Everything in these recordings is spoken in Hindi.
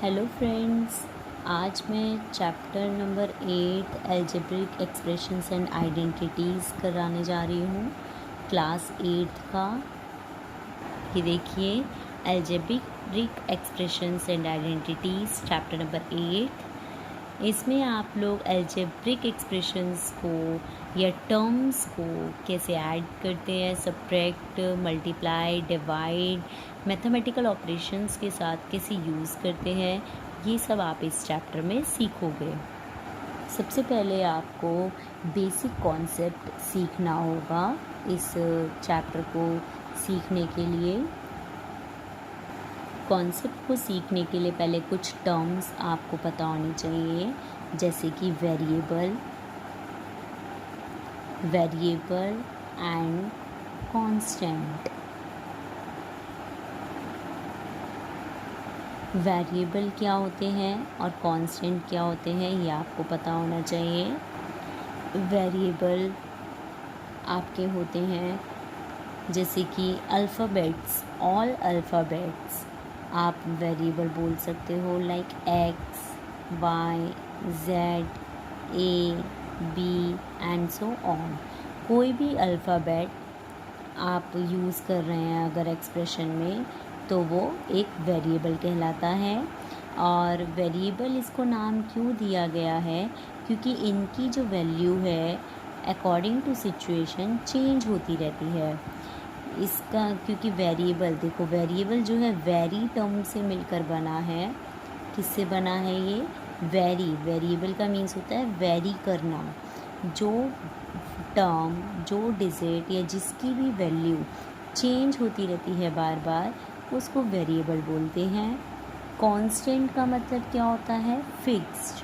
हेलो फ्रेंड्स, आज मैं chapter number 8 algebraic expressions and identities कराने जा रही हूँ क्लास 8 का। ये देखिए, algebraic expressions and identities chapter number 8। इसमें आप लोग अलजेब्रिक एक्सप्रेशंस को या टर्म्स को कैसे ऐड करते हैं, subtract, multiply, divide, mathematical operations के साथ कैसे यूज़ करते हैं, ये सब आप इस चैप्टर में सीखोगे। सबसे पहले आपको बेसिक कॉन्सेप्ट सीखना होगा इस चैप्टर को सीखने के लिए। कॉन्सेप्ट को सीखने के लिए पहले कुछ टर्म्स आपको पता होनी चाहिए, जैसे कि वेरिएबल एंड कांस्टेंट। वेरिएबल क्या होते हैं और कांस्टेंट क्या होते हैं, ये आपको पता होना चाहिए। वेरिएबल आपके होते हैं जैसे कि अल्फ़ाबेट्स, ऑल अल्फ़ाबेट्स आप वेरिएबल बोल सकते हो, like X, Y, Z, A, B and so on. कोई भी अल्फ़ाबेट आप यूज़ कर रहे हैं अगर एक्सप्रेशन में, तो वो एक वेरिएबल कहलाता है। और वेरिएबल इसको नाम क्यों दिया गया है, क्योंकि इनकी जो वैल्यू है अकॉर्डिंग टू सिचुएशन चेंज होती रहती है। इसका क्योंकि वेरिएबल, देखो वेरिएबल जो है वेरी टर्म से मिलकर बना है। किससे बना है ये? वेरिएबल का मीन्स होता है वेरी करना। जो टर्म, जो डिजिट या जिसकी भी वैल्यू चेंज होती रहती है बार बार, उसको वेरिएबल बोलते हैं। कांस्टेंट का मतलब क्या होता है? फिक्स्ड।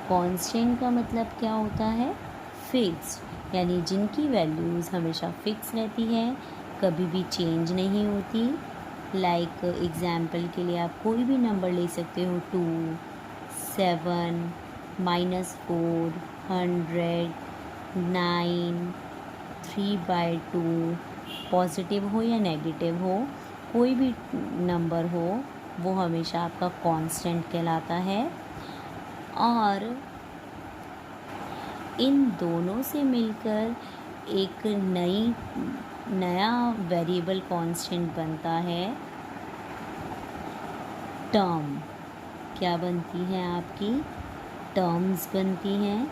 कांस्टेंट का मतलब क्या होता है? फिक्स्ड, यानी जिनकी वैल्यूज़ हमेशा फिक्स रहती है, कभी भी चेंज नहीं होती। लाइक एग्ज़ाम्पल के लिए आप कोई भी नंबर ले सकते हो, 2, 7, -4, 100, 9, 3/2। पॉजिटिव हो या नेगेटिव हो, कोई भी नंबर हो, वो हमेशा आपका कांस्टेंट कहलाता है। और इन दोनों से मिलकर एक नया वेरिएबल कांस्टेंट बनता है, टर्म। क्या बनती है आपकी? टर्म्स बनती हैं।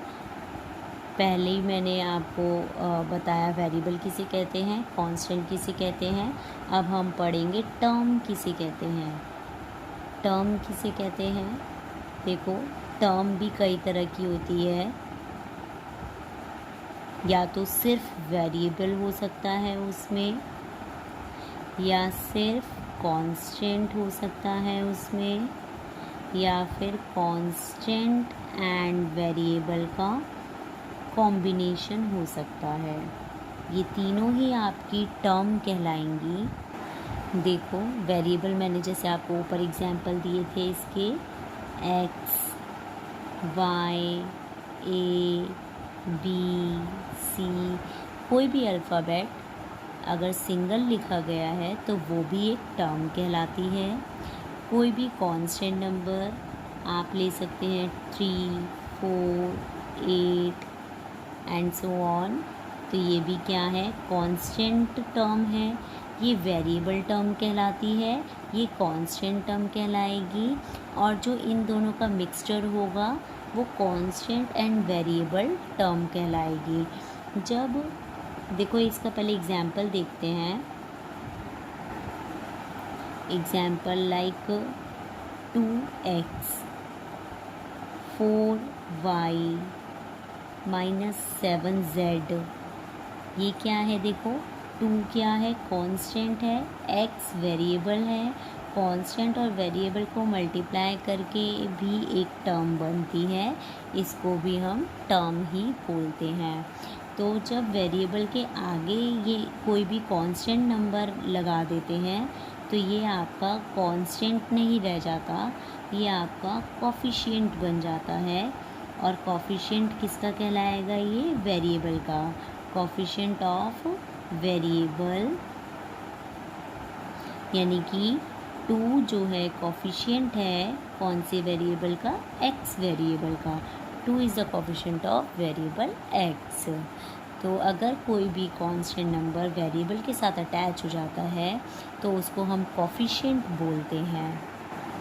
पहले ही मैंने आपको बताया वेरिएबल किसे कहते हैं, कांस्टेंट किसे कहते हैं। अब हम पढ़ेंगे टर्म किसे कहते हैं। टर्म किसे कहते हैं? देखो, टर्म भी कई तरह की होती है। या तो सिर्फ वेरिएबल हो सकता है उसमें, या सिर्फ कांस्टेंट हो सकता है उसमें, या फिर कांस्टेंट एंड वेरिएबल का कॉम्बिनेशन हो सकता है। ये तीनों ही आपकी टर्म कहलाएंगी। देखो, वेरिएबल मैंने जैसे आपको ऊपर एग्जांपल दिए थे इसके, एक्स, वाई, ए, बी, सी। कोई भी अल्फ़ाबेट अगर सिंगल लिखा गया है तो वो भी एक टर्म कहलाती है। कोई भी कांस्टेंट नंबर आप ले सकते हैं, 3, 4, 8 एंड सो ऑन, तो ये भी क्या है? कांस्टेंट टर्म है। ये वेरिएबल टर्म कहलाती है, ये कांस्टेंट टर्म कहलाएगी। और जो इन दोनों का मिक्सचर होगा वो कांस्टेंट एंड वेरिएबल टर्म कहलाएगी। जब देखो, इसका पहले एग्जांपल देखते हैं। Example like 2x, 4y, -7z। ये क्या है? देखो, 2 क्या है? कांस्टेंट है, x वेरिएबल है। कांस्टेंट और वेरिएबल को मल्टीप्लाई करके भी एक टर्म बनती है, इसको भी हम टर्म ही बोलते हैं। तो जब वेरिएबल के आगे ये कोई भी कांस्टेंट नंबर लगा देते हैं, तो ये आपका कांस्टेंट नहीं रह जाता, ये आपका कोफिशिएंट बन जाता है। और कोफिशिएंट किसका कहलाएगा? ये वेरिएबल का। कोफिशिएंट ऑफ वेरिएबल, यानी कि टू जो है कोफिशिएंट है कौन से वेरिएबल का, एक्स वेरिएबल का। Two is the coefficient of variable x. तो अगर कोई भी कांस्टेंट नंबर वेरिएबल के साथ अटैच हो जाता है तो उसको हम कोफिशिएंट बोलते हैं।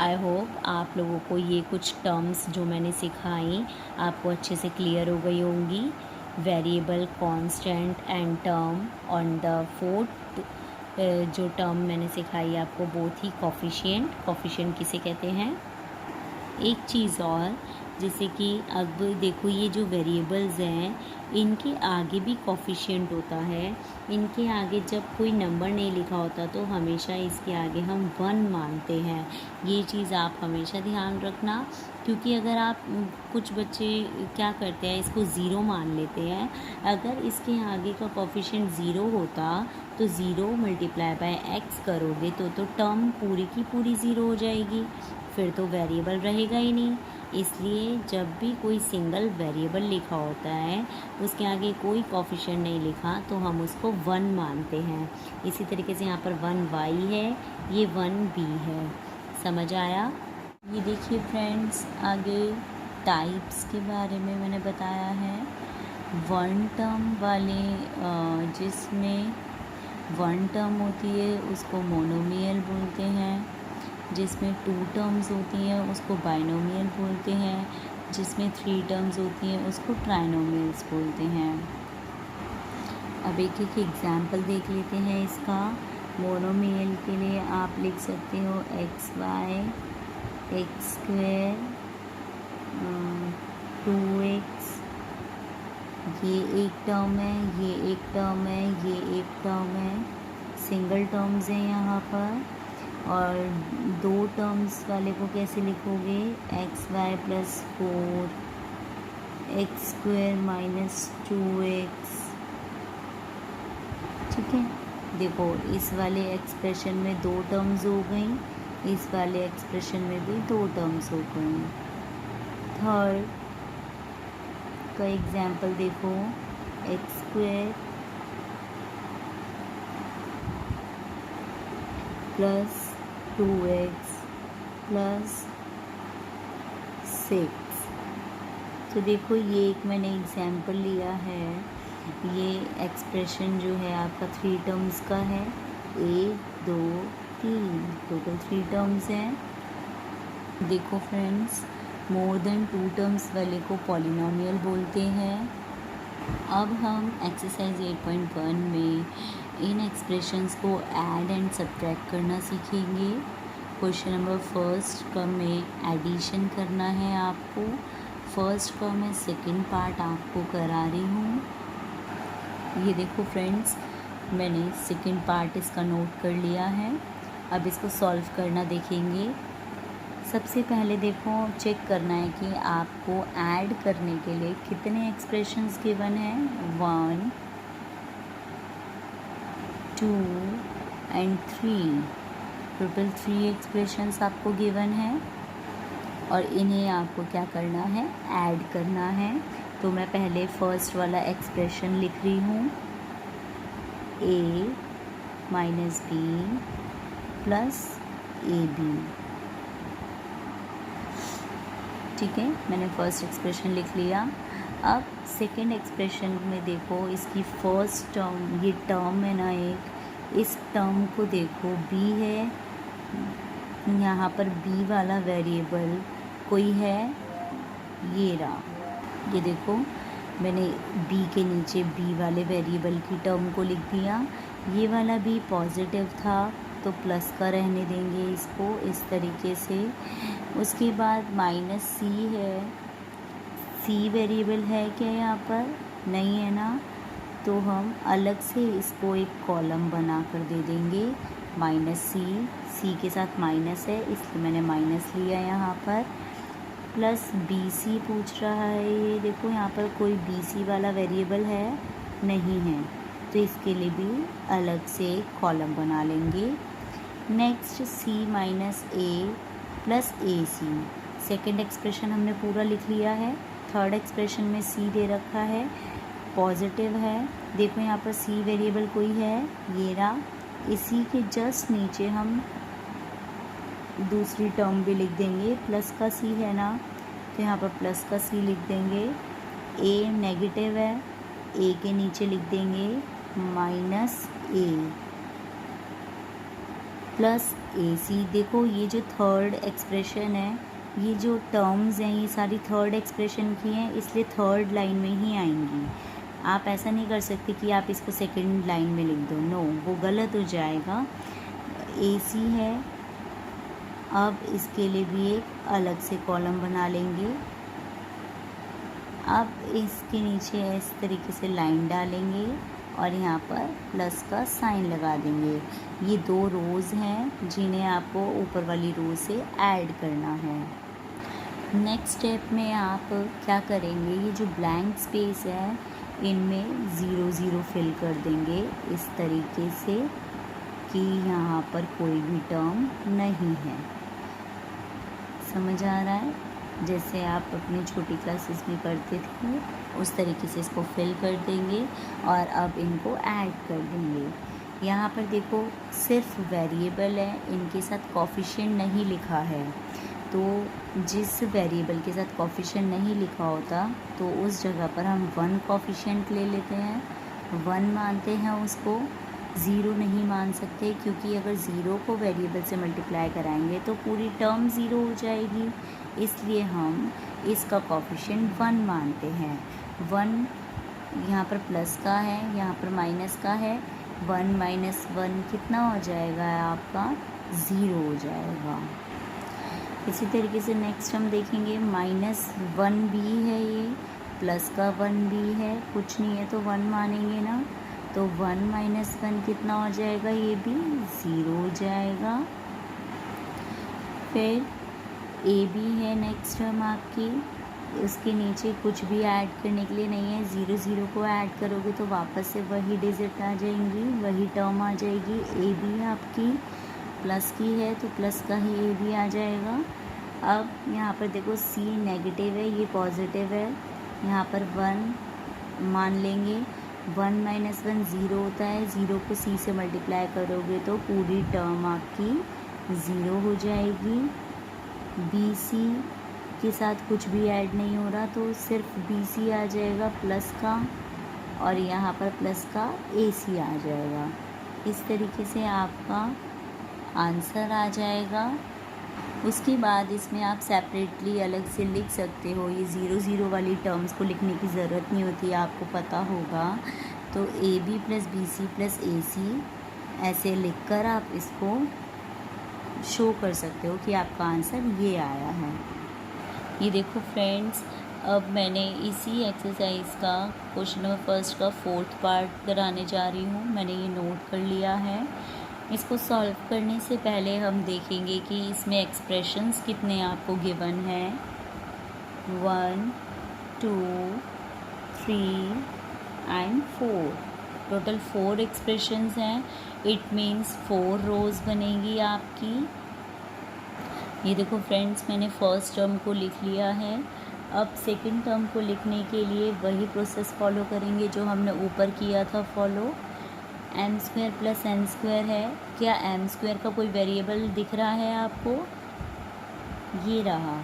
आई होप आप लोगों को ये कुछ टर्म्स जो मैंने सिखाई आपको अच्छे से क्लियर हो गई होंगी। Variable, constant and term on the fourth जो टर्म मैंने सिखाई आपको वो थी कोफिशिएंट। कोफिशिएंट किसे कहते हैं। एक चीज़ और, जैसे कि अब देखो ये जो वेरिएबल्स हैं इनके आगे भी कोफिशिएंट होता है। इनके आगे जब कोई नंबर नहीं लिखा होता तो हमेशा इसके आगे हम 1 मानते हैं। ये चीज़ आप हमेशा ध्यान रखना, क्योंकि अगर आप कुछ बच्चे क्या करते हैं इसको ज़ीरो मान लेते हैं। अगर इसके आगे का कोफिशिएंट ज़ीरो होता तो ज़ीरो मल्टीप्लाई बाय एक्स करोगे तो टर्म पूरी की पूरी ज़ीरो हो जाएगी, फिर तो वेरिएबल रहेगा ही नहीं। इसलिए जब भी कोई सिंगल वेरिएबल लिखा होता है उसके आगे कोई कोफिशिएंट नहीं लिखा तो हम उसको 1 मानते हैं। इसी तरीके से यहाँ पर 1y है, ये 1b है। समझ आया। ये देखिए फ्रेंड्स, आगे टाइप्स के बारे में मैंने बताया है। 1 टर्म वाले जिसमें 1 टर्म होती है उसको मोनोमियल बोलते हैं। जिसमें 2 टर्म्स होती हैं उसको बाइनोमियल बोलते हैं। जिसमें 3 टर्म्स होती हैं उसको ट्राइनोमियल्स बोलते हैं। अब एक एक एग्जाम्पल देख लेते हैं इसका। मोनोमियल के लिए आप लिख सकते हो x Y, x square, 2x, ये एक टर्म है, ये एक टर्म है, ये एक टर्म है। सिंगल टर्म्स हैं यहाँ पर। और 2 टर्म्स वाले को कैसे लिखोगे, X Y plus 4, X square minus 2x। ठीक है, देखो इस वाले एक्सप्रेशन में 2 टर्म्स हो गई, इस वाले एक्सप्रेशन में भी 2 टर्म्स हो गई। थर्ड का एग्जाम्पल देखो, x square plus 2x plus 6। तो देखो ये एक मैंने एग्जाम्पल लिया है। ये एक्सप्रेशन जो है आपका 3 टर्म्स का है, 1 2 3, टोटल 3 टर्म्स हैं। देखो फ्रेंड्स, मोर देन 2 टर्म्स वाले को पॉलिनोमियल बोलते हैं। अब हम एक्सरसाइज 8.1 में इन एक्सप्रेशंस को ऐड एंड सब्ट्रैक्ट करना सीखेंगे। क्वेश्चन नंबर फर्स्ट का में एडिशन करना है आपको। फर्स्ट का मैं सेकंड पार्ट आपको करा रही हूँ। ये देखो फ्रेंड्स, मैंने सेकंड पार्ट इसका नोट कर लिया है। अब इसको सॉल्व करना देखेंगे। सबसे पहले देखो चेक करना है कि आपको ऐड करने के लिए कितने एक्सप्रेशंस गिवन हैं। 1 2 एंड 3, टोटल 3 एक्सप्रेशंस आपको गिवन है और इन्हें आपको क्या करना है, ऐड करना है। तो मैं पहले फर्स्ट वाला एक्सप्रेशन लिख रही हूँ, a minus B plus A B. ठीक है, मैंने फर्स्ट एक्सप्रेशन लिख लिया। अब सेकंड एक्सप्रेशन में देखो, इसकी फर्स्ट टर्म, ये टर्म है ना एक, इस टर्म को देखो b है, यहाँ पर b वाला वेरिएबल कोई है, ये रहा। ये देखो मैंने b के नीचे b वाले वेरिएबल की टर्म को लिख दिया। ये वाला b पॉजिटिव था तो प्लस का रहने देंगे इसको इस तरीके से। उसके बाद माइनस c है, c वेरिएबल है क्या यहाँ पर, नहीं है ना, तो हम अलग से इसको एक कॉलम बना कर दे देंगे। माइनस c के साथ माइनस है इसलिए मैंने माइनस लिया यहाँ पर। प्लस bc पूछ रहा है, ये देखो यहाँ पर कोई bc वाला वेरिएबल है, नहीं है, तो इसके लिए भी अलग से कॉलम बना लेंगे। Next c minus a plus A C. Second expression हमने पूरा लिख लिया है। थर्ड एक्सप्रेशन में c दे रखा है, पॉजिटिव है। देखो यहाँ पर c वेरिएबल कोई है, ये रहा। इसी के जस्ट नीचे हम दूसरी टर्म भी लिख देंगे, प्लस का सी है ना, तो यहाँ पर प्लस का सी लिख देंगे। ए नेगेटिव है, ए के नीचे लिख देंगे माइनस ए प्लस ए सी। देखो ये जो थर्ड एक्सप्रेशन है, ये जो टर्म्स हैं ये सारी थर्ड एक्सप्रेशन की हैं, इसलिए थर्ड लाइन में ही आएंगी। आप ऐसा नहीं कर सकते कि आप इसको सेकंड लाइन में लिख दो, नो, वो गलत हो जाएगा। ए सी है, अब इसके लिए भी एक अलग से कॉलम बना लेंगे। अब इसके नीचे इस तरीके से लाइन डालेंगे और यहाँ पर प्लस का साइन लगा देंगे। ये 2 रोज़ हैं जिन्हें आपको ऊपर वाली रो से ऐड करना है। नेक्स्ट स्टेप में आप क्या करेंगे, ये जो ब्लैंक स्पेस है इनमें 0 0 फिल कर देंगे इस तरीके से कि यहाँ पर कोई भी टर्म नहीं है। समझ आ रहा है? जैसे आप अपनी छोटी क्लासेस में करते थे उस तरीके से इसको फिल कर देंगे और अब इनको ऐड कर देंगे। यहाँ पर देखो सिर्फ वेरिएबल है, इनके साथ कोफिशिएंट नहीं लिखा है, तो जिस वेरिएबल के साथ कोफिशिएंट नहीं लिखा होता तो उस जगह पर हम 1 कोफिशिएंट ले लेते हैं, 1 मानते हैं उसको, 0 नहीं मान सकते, क्योंकि अगर 0 को वेरिएबल से मल्टीप्लाई कराएंगे तो पूरी टर्म 0 हो जाएगी, इसलिए हम इसका कोफिशिएंट 1 मानते हैं। 1 यहाँ पर प्लस का है, यहाँ पर माइनस का है, 1 माइनस 1 कितना हो जाएगा आपका, 0 हो जाएगा। इसी तरीके से नेक्स्ट हम देखेंगे -1 भी है, ये प्लस का 1 भी है, कुछ नहीं है तो 1 मानेंगे ना, तो 1 माइनस 1 कितना हो जाएगा, ये भी 0 हो जाएगा। फिर ए बी है नेक्स्ट टर्म आपकी, उसके नीचे कुछ भी ऐड करने के लिए नहीं है, 0 0 को ऐड करोगे तो वापस से वही डिजिट आ जाएंगी, वही टर्म आ जाएगी। ए बी आपकी प्लस की है तो प्लस का ही ए बी आ जाएगा। अब यहाँ पर देखो सी नेगेटिव है, ये पॉजिटिव है, यहाँ पर 1 मान लेंगे, 1 माइनस 1 0 होता है, 0 को सी से मल्टीप्लाई करोगे तो पूरी टर्म आपकी 0 हो जाएगी। बी सी के साथ कुछ भी ऐड नहीं हो रहा तो सिर्फ बी सी आ जाएगा प्लस का, और यहाँ पर प्लस का ए सी आ जाएगा। इस तरीके से आपका आंसर आ जाएगा। उसके बाद इसमें आप सेपरेटली अलग से लिख सकते हो, ये 0 0 वाली टर्म्स को लिखने की ज़रूरत नहीं होती, आपको पता होगा। तो A B plus B C plus A C ऐसे लिखकर आप इसको शो कर सकते हो कि आपका आंसर ये आया है। ये देखो फ्रेंड्स, अब मैंने इसी एक्सरसाइज का क्वेश्चन नंबर फर्स्ट का 4th पार्ट कराने जा रही हूँ। मैंने ये नोट कर लिया है। इसको सॉल्व करने से पहले हम देखेंगे कि इसमें एक्सप्रेशंस कितने आपको गिवन है। 1 2 3 एंड 4, टोटल 4 एक्सप्रेशंस हैं। इट मीन्स 4 रोज़ बनेगी आपकी। ये देखो फ्रेंड्स, मैंने फर्स्ट टर्म को लिख लिया है। अब सेकंड टर्म को लिखने के लिए वही प्रोसेस फॉलो करेंगे जो हमने ऊपर किया था फॉलो। m² प्लस n² है। क्या m² का कोई वेरिएबल दिख रहा है आपको? ये रहा,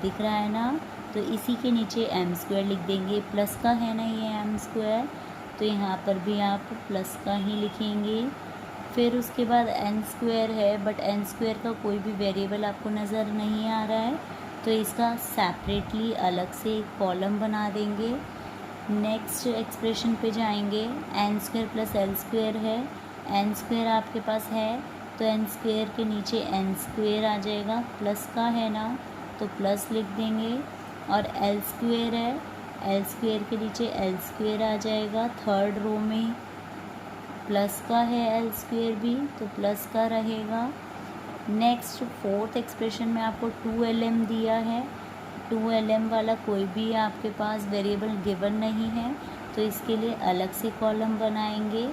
दिख रहा है ना, तो इसी के नीचे m² लिख देंगे। प्लस का है ना ये m², तो यहाँ पर भी आप प्लस का ही लिखेंगे। फिर उसके बाद n² है, बट n² का कोई भी वेरिएबल आपको नज़र नहीं आ रहा है, तो इसका सेपरेटली अलग से एक कॉलम बना देंगे। नेक्स्ट एक्सप्रेशन पे जाएंगे। n² प्लस l² है, n² आपके पास है तो n² के नीचे n² आ जाएगा। प्लस का है ना, तो प्लस लिख देंगे। और l² है, l² के नीचे l² आ जाएगा। थर्ड रो में प्लस का है l² भी, तो प्लस का रहेगा। नेक्स्ट 4th एक्सप्रेशन में आपको 2lm दिया है। 2lm वाला कोई भी आपके पास वेरिएबल गिवन नहीं है, तो इसके लिए अलग से कॉलम बनाएंगे।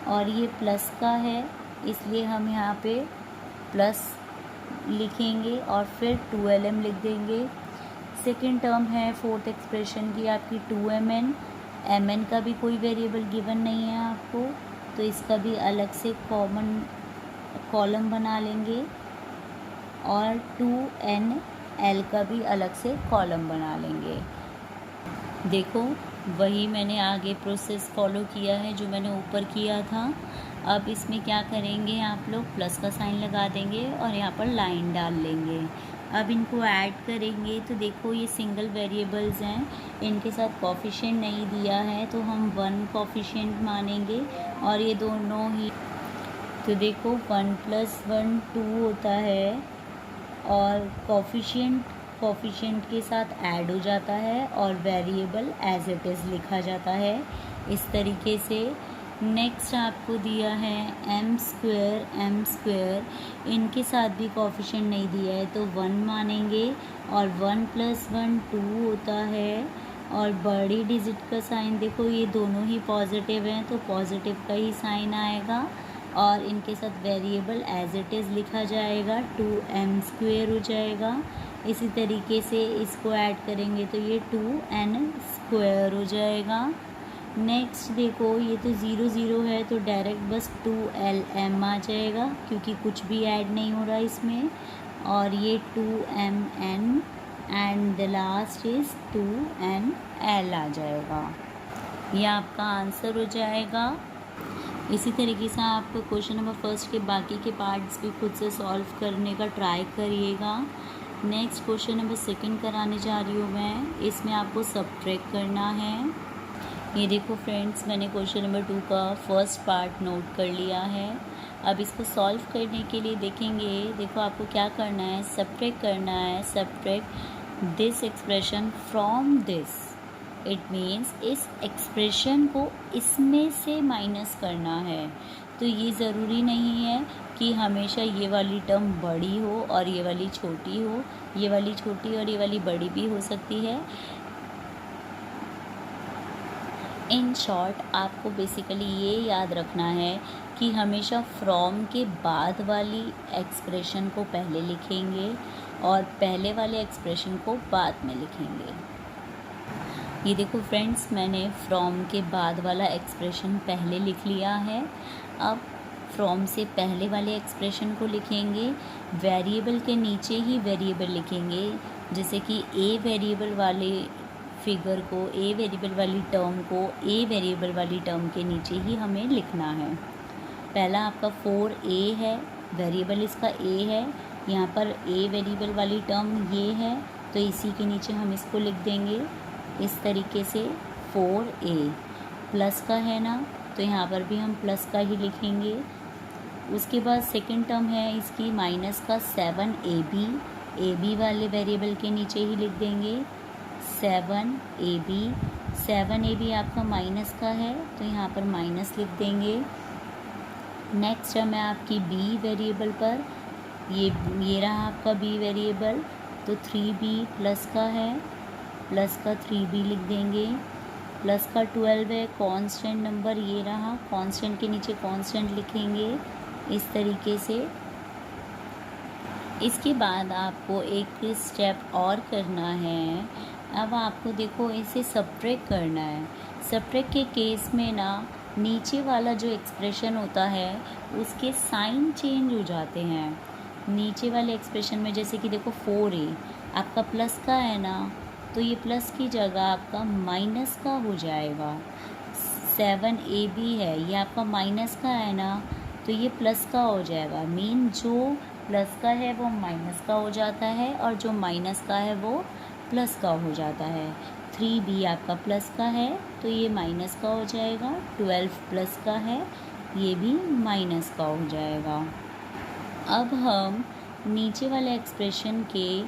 और ये प्लस का है, इसलिए हम यहाँ पे प्लस लिखेंगे और फिर 2lm लिख देंगे। सेकेंड टर्म है 4th एक्सप्रेशन की आपकी 2mn। mn का भी कोई वेरिएबल गिवन नहीं है आपको, तो इसका भी अलग से कॉमन कॉलम बना लेंगे। और 2nl का भी अलग से कॉलम बना लेंगे। देखो वही मैंने आगे प्रोसेस फॉलो किया है जो मैंने ऊपर किया था। अब इसमें क्या करेंगे, आप लोग प्लस का साइन लगा देंगे और यहाँ पर लाइन डाल लेंगे। अब इनको ऐड करेंगे तो देखो ये सिंगल वेरिएबल्स हैं, इनके साथ कोफिशिएंट नहीं दिया है तो हम 1 कोफिशिएंट मानेंगे और ये दोनों ही, तो देखो 1 + 1 2 होता है और कोफिशिएंट के साथ ऐड हो जाता है और वेरिएबल एज इट इज़ लिखा जाता है इस तरीके से। नेक्स्ट आपको दिया है m², इनके साथ भी कोफिशिएंट नहीं दिया है तो 1 मानेंगे और 1 + 1 2 होता है और बड़ी डिजिट का साइन देखो ये दोनों ही पॉजिटिव हैं तो पॉजिटिव का ही साइन आएगा और इनके साथ वेरिएबल एज इट इज़ लिखा जाएगा, 2m² हो जाएगा। इसी तरीके से इसको ऐड करेंगे तो ये 2n² हो जाएगा। नेक्स्ट देखो ये तो 0 0 है तो डायरेक्ट बस 2lm आ जाएगा क्योंकि कुछ भी ऐड नहीं हो रहा इसमें, और ये 2mn and the last is 2nl आ जाएगा। ये आपका आंसर हो जाएगा। इसी तरीके से आप क्वेश्चन नंबर फर्स्ट के बाकी के पार्ट्स भी खुद से सॉल्व करने का ट्राई करिएगा। नेक्स्ट क्वेश्चन नंबर सेकंड कराने जा रही हूँ मैं, इसमें आपको सब्ट्रैक्ट करना है। ये देखो फ्रेंड्स मैंने क्वेश्चन नंबर 2 का फर्स्ट पार्ट नोट कर लिया है। अब इसको सॉल्व करने के लिए देखेंगे, देखो आपको क्या करना है, सब्ट्रैक्ट करना है। Subtract this expression from this, it means इस एक्सप्रेशन को इसमें से माइनस करना है। तो ये ज़रूरी नहीं है कि हमेशा ये वाली टर्म बड़ी हो और ये वाली छोटी हो, ये वाली छोटी और ये वाली बड़ी भी हो सकती है। इन शॉर्ट आपको बेसिकली ये याद रखना है कि हमेशा फ्रॉम के बाद वाली एक्सप्रेशन को पहले लिखेंगे और पहले वाले एक्सप्रेशन को बाद में लिखेंगे। ये देखो फ्रेंड्स मैंने फ्रॉम के बाद वाला एक्सप्रेशन पहले लिख लिया है। अब फ्रॉम से पहले वाले एक्सप्रेशन को लिखेंगे, वेरिएबल के नीचे ही वेरिएबल लिखेंगे, जैसे कि ए वेरिएबल वाले फिगर को, ए वेरिएबल वाली टर्म को ए वेरिएबल वाली टर्म के नीचे ही हमें लिखना है। पहला आपका 4a है, वेरिएबल इसका a है, यहाँ पर ए वेरिएबल वाली टर्म ये है तो इसी के नीचे हम इसको लिख देंगे इस तरीके से 4a। प्लस का है ना तो यहाँ पर भी हम प्लस का ही लिखेंगे। उसके बाद सेकंड टर्म है इसकी माइनस का 7ab, ab वाले वेरिएबल के नीचे ही लिख देंगे 7ab। 7ab आपका माइनस का है तो यहाँ पर माइनस लिख देंगे। नेक्स्ट टर्म है आपकी b वेरिएबल पर, ये रहा आपका b वेरिएबल तो 3b प्लस का है, प्लस का 3b लिख देंगे। प्लस का 12 है, कांस्टेंट नंबर ये रहा, कांस्टेंट के नीचे कांस्टेंट लिखेंगे इस तरीके से। इसके बाद आपको एक स्टेप और करना है। अब आपको देखो इसे सब्ट्रैक्ट करना है। सब्ट्रैक्ट के केस में ना नीचे वाला जो एक्सप्रेशन होता है उसके साइन चेंज हो जाते हैं। नीचे वाले एक्सप्रेशन में जैसे कि देखो 4a आपका प्लस का है ना तो ये प्लस की जगह आपका माइनस का हो जाएगा। 7ab है ये आपका माइनस का है ना तो ये प्लस का हो जाएगा। मीन जो प्लस का है वो माइनस का हो जाता है और जो माइनस का है वो प्लस का हो जाता है। 3b आपका प्लस का है तो ये माइनस का हो जाएगा। 12 प्लस का है ये भी माइनस का हो जाएगा। अब हम नीचे वाले एक्सप्रेशन के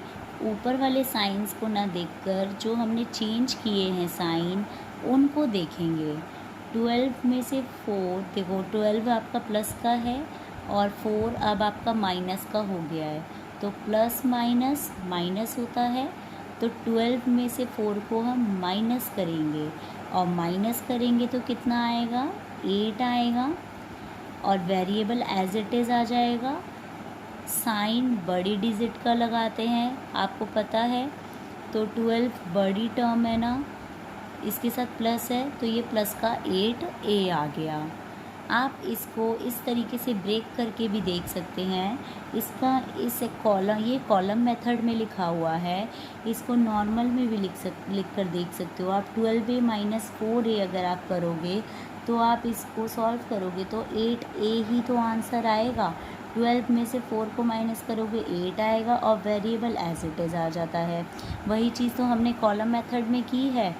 ऊपर वाले साइंस को ना देखकर जो हमने चेंज किए हैं साइन उनको देखेंगे। 12 में से 4 देखो 12 आपका प्लस का है और 4 अब आपका माइनस का हो गया है तो प्लस माइनस माइनस होता है तो 12 में से 4 को हम माइनस करेंगे और माइनस करेंगे तो कितना आएगा 8 आएगा और वेरिएबल एज इट इज़ आ जाएगा। साइन बड़ी डिजिट का लगाते हैं आपको पता है तो 12 बड़ी टर्म है ना इसके साथ प्लस है तो ये प्लस का 8a आ गया। आप इसको इस तरीके से ब्रेक करके भी देख सकते हैं। इसका इस कॉलम ये कॉलम मेथड में लिखा हुआ है, इसको नॉर्मल में भी लिख कर देख सकते हो आप। 12a - 4a अगर आप करोगे तो आप इसको सॉल्व करोगे तो 8a ही तो आंसर आएगा। 12 में से 4 को माइनस करोगे 8 आएगा और वेरिएबल एज इट इज़ आ जाता है। वही चीज़ तो हमने कॉलम मेथड में की है।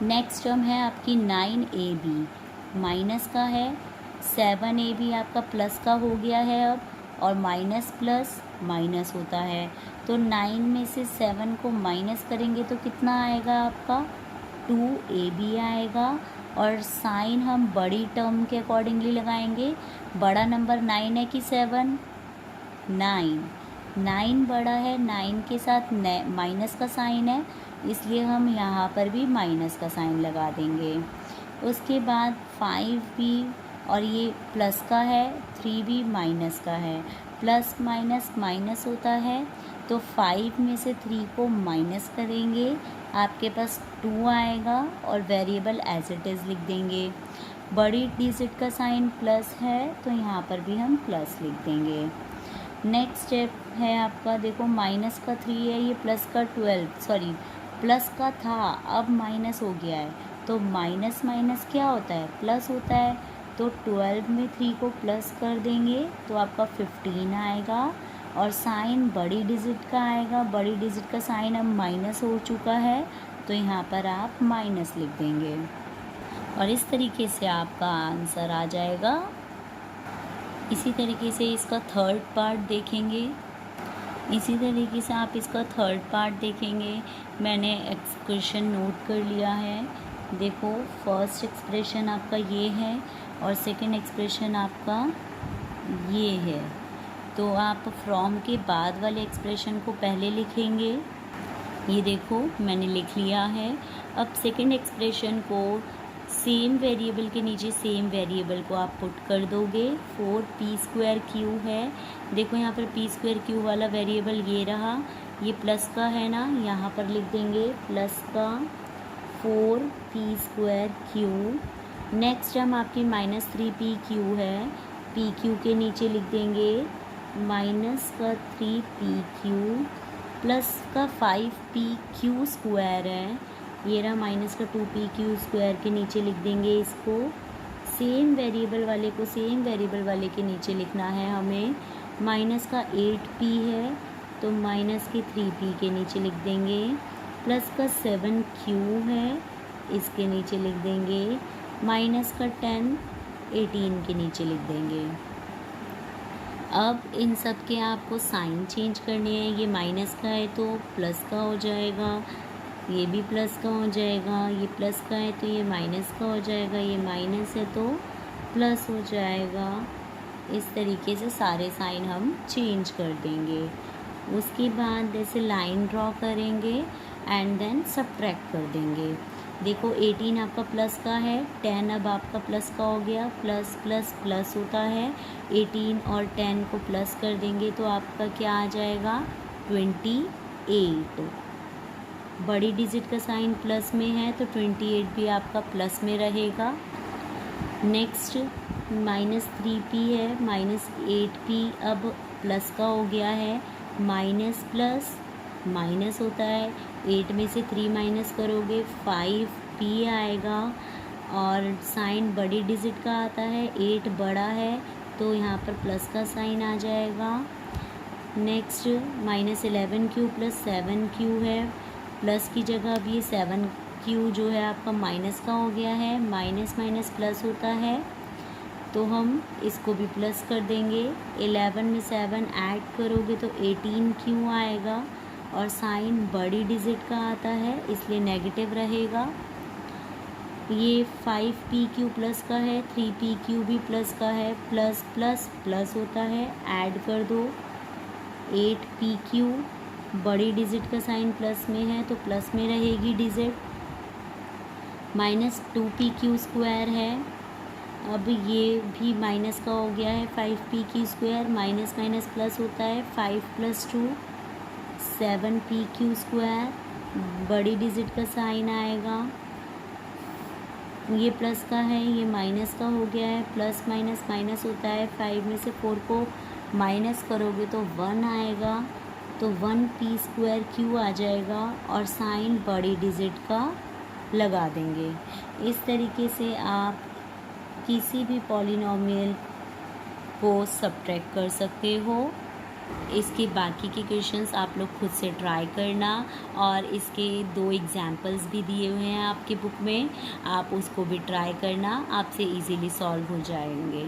नेक्स्ट टर्म है आपकी 9ab, माइनस का है। 7ab आपका प्लस का हो गया है अब, और माइनस प्लस माइनस होता है। तो 9 में से 7 को माइनस करेंगे तो कितना आएगा आपका 2ab आएगा। और साइन हम बड़ी टर्म के अकॉर्डिंगली लगाएंगे। बड़ा नंबर 9 है कि 7? 9 बड़ा है, 9 के साथ माइनस का साइन है, इसलिए हम यहाँ पर भी माइनस का साइन लगा देंगे। उसके बाद 5b, और ये प्लस का है, 3b माइनस का है। प्लस माइनस माइनस होता है, तो 5 में से 3 को माइनस करेंगे, आपके पास 2 आएगा और वेरिएबल एज इट इज़ लिख देंगे। बड़ी डिजिट का साइन प्लस है तो यहाँ पर भी हम प्लस लिख देंगे। नेक्स्ट स्टेप है आपका, देखो माइनस का 3 है, ये प्लस का 12 प्लस का था अब माइनस हो गया है, तो माइनस माइनस क्या होता है, प्लस होता है। तो 12 में 3 को प्लस कर देंगे तो आपका 15 आएगा और साइन बड़ी डिजिट का आएगा। बड़ी डिजिट का साइन अब माइनस हो चुका है तो यहाँ पर आप माइनस लिख देंगे और इस तरीके से आपका आंसर आ जाएगा। इसी तरीके से इसका थर्ड पार्ट देखेंगे। इसी तरीके से आप इसका थर्ड पार्ट देखेंगे। मैंने एक्सप्रेशन नोट कर लिया है। देखो फर्स्ट एक्सप्रेशन आपका ये है और सेकंड एक्सप्रेशन आपका ये है। तो आप फ्रॉम के बाद वाले एक्सप्रेशन को पहले लिखेंगे। ये देखो मैंने लिख लिया है। अब सेकंड एक्सप्रेशन को सेम वेरिएबल के नीचे सेम वेरिएबल को आप पुट कर दोगे। 4p² है। देखो यहाँ पर p² वाला वेरिएबल ये रहा, ये प्लस का है ना, यहाँ पर लिख देंगे प्लस का 4p²। नेक्स्ट हम आपकी -3pq है, pq के नीचे लिख देंगे माइनस का 3pq प्लस का 5pq² है, ये रहा माइनस का 2pq² के नीचे लिख देंगे इसको। सेम वेरिएबल वाले को सेम वेरिएबल वाले के नीचे लिखना है हमें। माइनस का 8p है तो माइनस के 3p के नीचे लिख देंगे। प्लस का 7q है, इसके नीचे लिख देंगे। माइनस का 10 18 के नीचे लिख देंगे। अब इन सब के आपको साइन चेंज करने हैं। ये माइनस का है तो प्लस का हो जाएगा, ये भी प्लस का हो जाएगा। ये प्लस का है तो ये माइनस का हो जाएगा, ये माइनस है तो प्लस हो जाएगा। इस तरीके से सारे साइन हम चेंज कर देंगे। उसके बाद जैसे लाइन ड्रॉ करेंगे एंड देन सब्ट्रैक्ट कर देंगे। देखो 18 आपका प्लस का है, 10 अब आपका प्लस का हो गया। प्लस प्लस प्लस होता है, 18 और 10 को प्लस कर देंगे तो आपका क्या आ जाएगा 28। बड़ी डिजिट का साइन प्लस में है तो 28 भी आपका प्लस में रहेगा। नेक्स्ट -3p है, -8p अब प्लस का हो गया है। माइनस प्लस माइनस होता है, 8 में से 3 माइनस करोगे 5p आएगा और साइन बड़ी डिजिट का आता है। 8 बड़ा है तो यहाँ पर प्लस का साइन आ जाएगा। नेक्स्ट -11q प्लस 7q है, प्लस की जगह अब ये 7q जो है आपका माइनस का हो गया है। माइनस माइनस प्लस होता है तो हम इसको भी प्लस कर देंगे। 11 में 7 ऐड करोगे तो 18q आएगा और साइन बड़ी डिजिट का आता है इसलिए नेगेटिव रहेगा। ये 5pq प्लस का है, 3pq भी प्लस का है। प्लस प्लस प्लस होता है, ऐड कर दो। 8pq बड़ी डिजिट का साइन प्लस में है तो प्लस में रहेगी डिजिट। -2pq² है, अब ये भी माइनस का हो गया है। 5pq², माइनस माइनस प्लस होता है। 5 + 2 7pq², बड़ी डिजिट का साइन आएगा। ये प्लस का है, ये माइनस का हो गया है, प्लस माइनस माइनस होता है। 5 में से 4 को माइनस करोगे तो 1 आएगा, तो 1p² क्यू आ जाएगा और साइन बड़ी डिजिट का लगा देंगे। इस तरीके से आप किसी भी पॉलिनॉमियल को सब्ट्रैक्ट कर सकते हो। इसके बाकी के क्वेश्चंस आप लोग खुद से ट्राई करना, और इसके 2 एग्जाम्पल्स भी दिए हुए हैं आपकी बुक में, आप उसको भी ट्राई करना, आपसे इजीली सॉल्व हो जाएंगे।